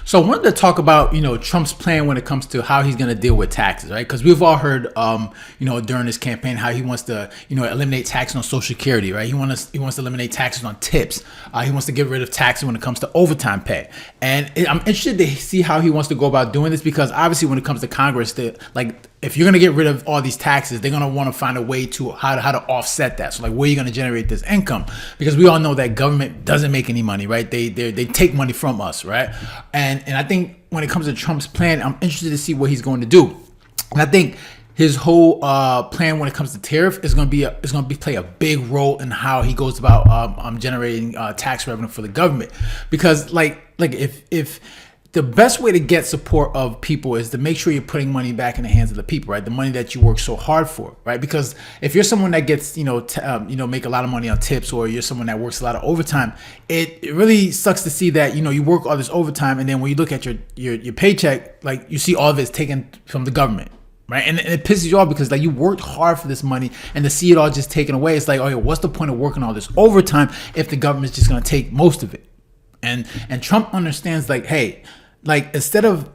So I wanted to talk about, Trump's plan when it comes to how he's going to deal with taxes, right? Because we've all heard, during his campaign, how he wants to, eliminate taxes on Social Security, right? He wants to eliminate taxes on tips. He wants to get rid of taxes when it comes to overtime pay. And I'm interested to see how he wants to go about doing this, because obviously when it comes to Congress, if you're going to get rid of all these taxes, they're going to want to find a way to how to offset that. So where are you going to generate this income? Because we all know that government doesn't make any money, right? They take money from us, right? And I think when it comes to Trump's plan, I'm interested to see what he's going to do. And I think his whole plan when it comes to tariff is going to play a big role in how he goes about generating tax revenue for the government. Because if the best way to get support of people is to make sure you're putting money back in the hands of the people, right? The money that you work so hard for, right? Because if you're someone that gets, make a lot of money on tips, or you're someone that works a lot of overtime, it really sucks to see that, you work all this overtime, and then when you look at your paycheck, you see all of it's taken from the government. Right. And it pisses you off because you worked hard for this money, and to see it all just taken away, it's what's the point of working all this overtime if the government's just going to take most of it? And Trump understands instead of,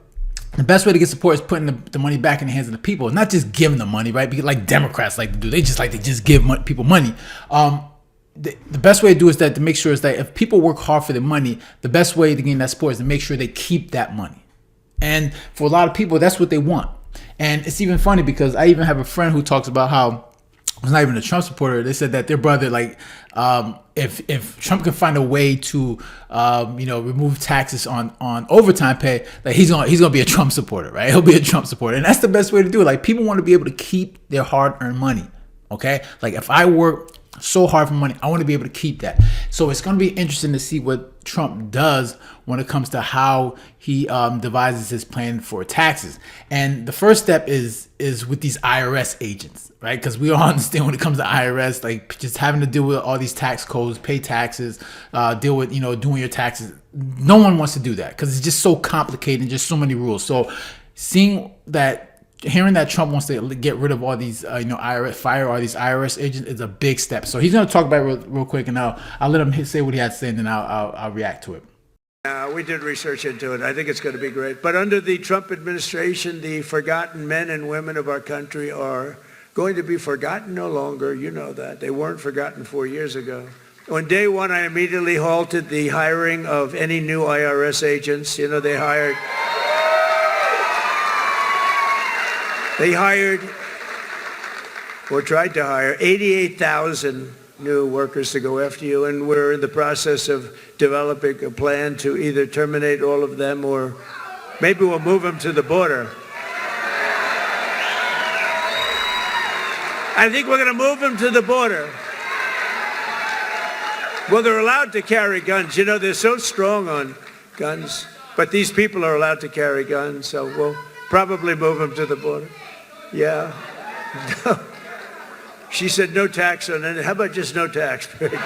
the best way to get support is putting the money back in the hands of the people. It's not just giving them money, right? Because Democrats like to do, they just give people money. The best way to do is to make sure is that if people work hard for their money, the best way to gain that support is to make sure they keep that money. And for a lot of people, that's what they want. And it's even funny because I even have a friend who talks about how, it's not even a Trump supporter, they said that their brother, if Trump can find a way to, remove taxes on overtime pay, he's gonna be a Trump supporter, right? He'll be a Trump supporter, and that's the best way to do it. People want to be able to keep their hard-earned money. Okay, if I work so hard for money, I want to be able to keep that. So it's going to be interesting to see what Trump does when it comes to how he devises his plan for taxes. And the first step is with these IRS agents, right? Because we all understand when it comes to IRS, just having to deal with all these tax codes, pay taxes, deal with, doing your taxes. No one wants to do that because it's just so complicated and just so many rules. So hearing that Trump wants to get rid of all these, fire all these IRS agents is a big step. So he's going to talk about it real quick, and I'll let him say what he has to say, and then I'll react to it. We did research into it. I think it's going to be great. But under the Trump administration, the forgotten men and women of our country are going to be forgotten no longer. You know that. They weren't forgotten 4 years ago. On day one, I immediately halted the hiring of any new IRS agents. They hired or tried to hire 88,000 new workers to go after you, and we're in the process of developing a plan to either terminate all of them or maybe we'll move them to the border. I think we're going to move them to the border. Well, they're allowed to carry guns. They're so strong on guns, but these people are allowed to carry guns, so we'll probably move them to the border. Yeah. She said no tax on it. How about just no tax? You can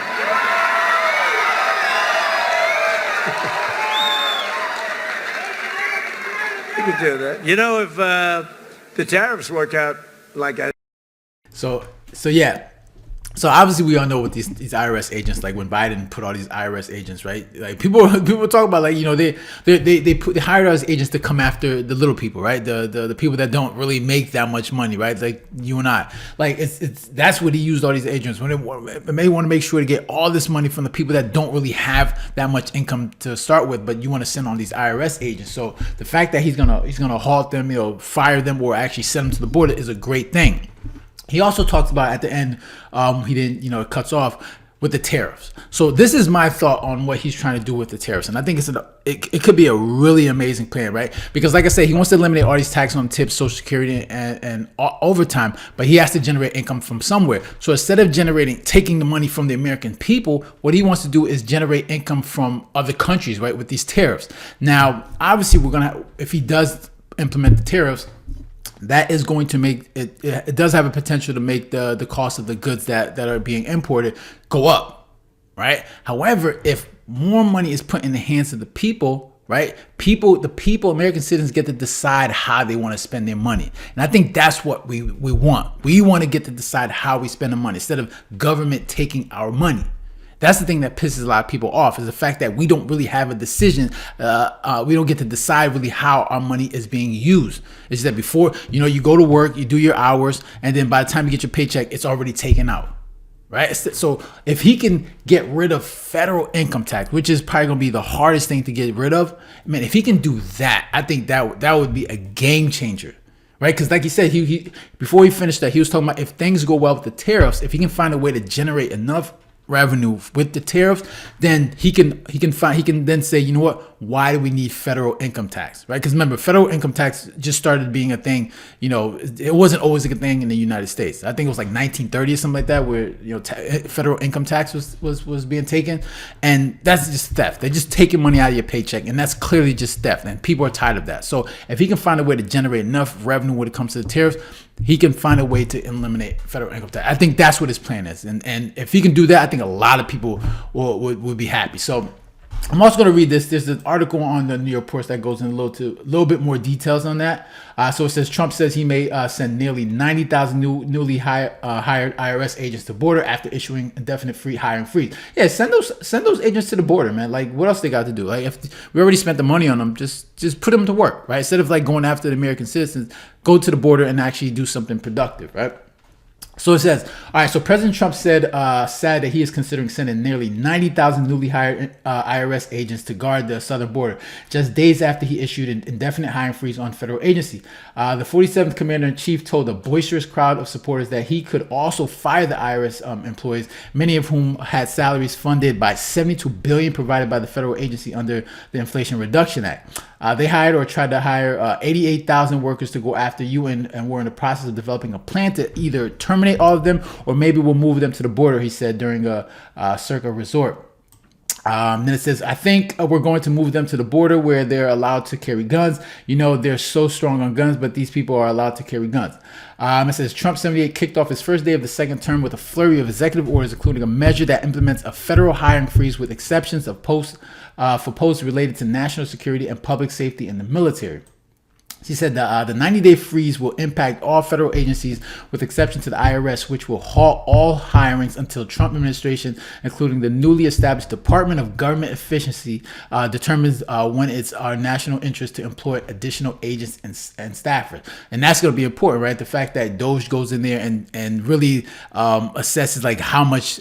do that. If the tariffs work out like I... So yeah. So obviously we all know what these IRS agents, when Biden put all these IRS agents, right? People talk about they hired those agents to come after the little people, right? The people that don't really make that much money, right? Like you and I. That's what he used all these agents when it may want to make sure to get all this money from the people that don't really have that much income to start with, but you want to send on these IRS agents. So the fact that he's gonna halt them, fire them, or actually send them to the border is a great thing. He also talks about at the end, it cuts off with the tariffs. So this is my thought on what he's trying to do with the tariffs. And I think it could be a really amazing plan, right? Because like I said, he wants to eliminate all these taxes on tips, Social Security, and overtime, but he has to generate income from somewhere. So instead of taking the money from the American people, what he wants to do is generate income from other countries, right? With these tariffs. Now, obviously, if he does implement the tariffs, that is going to make it. It does have a potential to make the cost of the goods that are being imported go up, right? However, if more money is put in the hands of the people, right? The people, American citizens get to decide how they want to spend their money, and I think that's what we want. We want to get to decide how we spend the money instead of government taking our money. That's the thing that pisses a lot of people off, is the fact that we don't really have a decision. We don't get to decide really how our money is being used. It's that before, you go to work, you do your hours, and then by the time you get your paycheck, it's already taken out. Right? So if he can get rid of federal income tax, which is probably going to be the hardest thing to get rid of, man, if he can do that, I think that would be a game changer. Right? Because like he said, he before he finished that, he was talking about if things go well with the tariffs, if he can find a way to generate enough revenue with the tariffs, then he can then say, you know what, why do we need federal income tax, right? Because remember, federal income tax just started being a thing. It wasn't always a good thing in the United States. I think it was like 1930 or something like that, where federal income tax was being taken, and that's just theft. They're just taking money out of your paycheck, and that's clearly just theft, and people are tired of that. So if he can find a way to generate enough revenue when it comes to the tariffs, he can find a way to eliminate federal income tax. I think that's what his plan is, and if he can do that, I think a lot of people would be happy. So I'm also going to read this. There's an article on the New York Post that goes in a little bit more details on that. So it says Trump says he may send nearly 90,000 newly hired IRS agents to border after issuing indefinite free hiring freeze. Yeah, send those agents to the border, man. Like, what else they got to do? Like, if we already spent the money on them, just put them to work, right? Instead of like going after the American citizens, go to the border and actually do something productive, right? So it says, all right, so President Trump said that he is considering sending nearly 90,000 newly hired IRS agents to guard the southern border, just days after he issued an indefinite hiring freeze on federal agency. The 47th Commander-in-Chief told a boisterous crowd of supporters that he could also fire the IRS employees, many of whom had salaries funded by $72 billion provided by the federal agency under the Inflation Reduction Act. They hired or tried to hire 88,000 workers to go after you and were in the process of developing a plan to either terminate all of them or maybe we'll move them to the border, he said during a Circa resort. Then it says, I think we're going to move them to the border where they're allowed to carry guns. They're so strong on guns, but these people are allowed to carry guns. It says Trump 78 kicked off his first day of the second term with a flurry of executive orders, including a measure that implements a federal hiring freeze with exceptions of for posts related to national security and public safety in the military. He said the 90-day freeze will impact all federal agencies with exception to the IRS, which will halt all hirings until Trump administration, including the newly established Department of Government Efficiency, determines when it's our national interest to employ additional agents and staffers. And that's going to be important, right? The fact that DOJ goes in there and really assesses like how much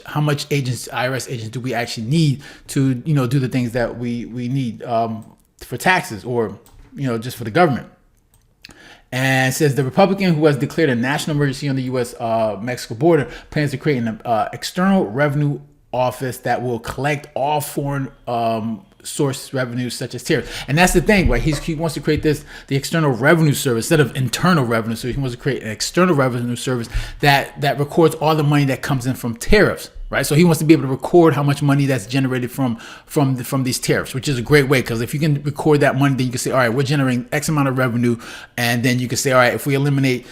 agents, IRS agents, do we actually need to do the things that we need for taxes or just for the government. And it says the Republican who has declared a national emergency on the U.S.-Mexico border plans to create an external revenue office that will collect all foreign source revenues such as tariffs. And that's the thing, right? He wants to create the external revenue service instead of internal revenue. So he wants to create an external revenue service that records all the money that comes in from tariffs. Right, so he wants to be able to record how much money that's generated from these tariffs, which is a great way, because if you can record that money, then you can say, all right, we're generating X amount of revenue, and then you can say, all right, if we eliminate,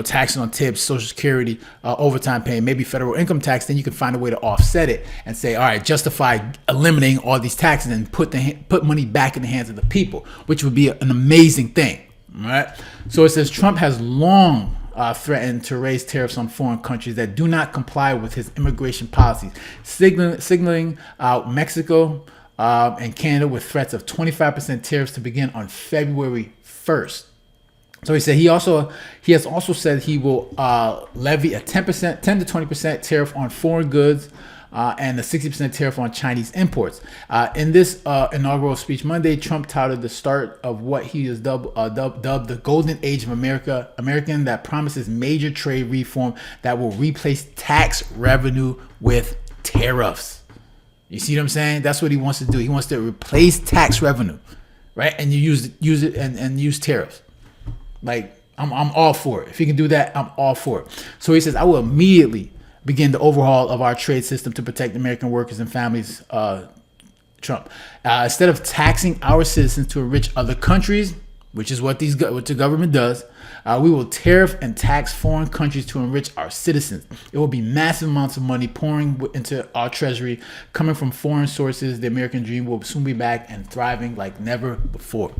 taxes on tips, Social Security, overtime pay, maybe federal income tax, then you can find a way to offset it and say, all right, justify eliminating all these taxes and put money back in the hands of the people, which would be an amazing thing. All right, so it says Trump has long threatened to raise tariffs on foreign countries that do not comply with his immigration policies, signaling out Mexico and Canada with threats of 25% tariffs to begin on February 1st. So he said he has also said he will levy a 10 to 20% tariff on foreign goods and a 60% tariff on Chinese imports. In this inaugural speech Monday, Trump touted the start of what he has dubbed the golden age of American that promises major trade reform that will replace tax revenue with tariffs. You see what I'm saying? That's what he wants to do. He wants to replace tax revenue, right? And you use it and use tariffs. Like, I'm all for it. If he can do that, I'm all for it. So he says, I will immediately begin the overhaul of our trade system to protect American workers and families, Trump. Instead of taxing our citizens to enrich other countries, which is what the government does, we will tariff and tax foreign countries to enrich our citizens. It will be massive amounts of money pouring into our treasury, coming from foreign sources. The American dream will soon be back and thriving like never before.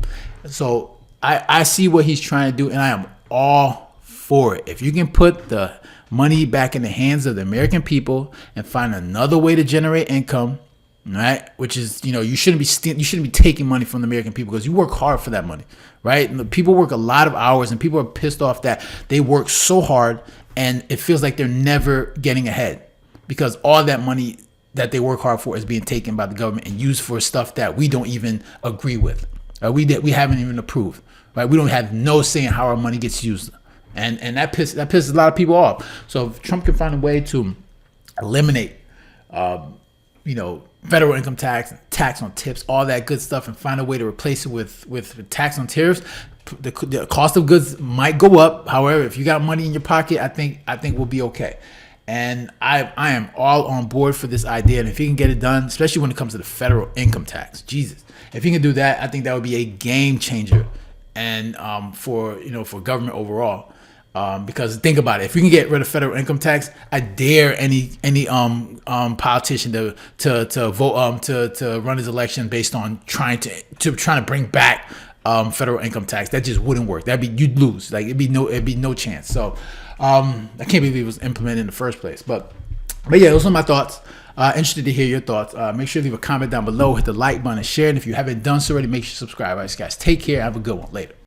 So I see what he's trying to do, and I am all for it. If you can put the money back in the hands of the American people and find another way to generate income, right? Which is, you shouldn't be taking money from the American people because you work hard for that money, right? And the people work a lot of hours, and people are pissed off that they work so hard and it feels like they're never getting ahead because all that money that they work hard for is being taken by the government and used for stuff that we don't even agree with. We haven't even approved, right? We don't have no say in how our money gets used, and that pisses a lot of people off. So if Trump can find a way to eliminate, federal income tax on tips, all that good stuff, and find a way to replace it with tax on tariffs, the cost of goods might go up. However, if you got money in your pocket, I think we'll be okay. And I am all on board for this idea. And if he can get it done, especially when it comes to the federal income tax, Jesus, if he can do that, I think that would be a game changer, and for government overall. Because think about it, if we can get rid of federal income tax, I dare any politician to vote to run his election based on trying to bring back federal income tax. That just wouldn't work. You'd lose. Like it'd be no chance. So I can't believe it was implemented in the first place. But yeah, those are my thoughts. Interested to hear your thoughts. Make sure to leave a comment down below, hit the like button, and share. And if you haven't done so already, make sure you subscribe. All right, guys, take care. Have a good one. Later.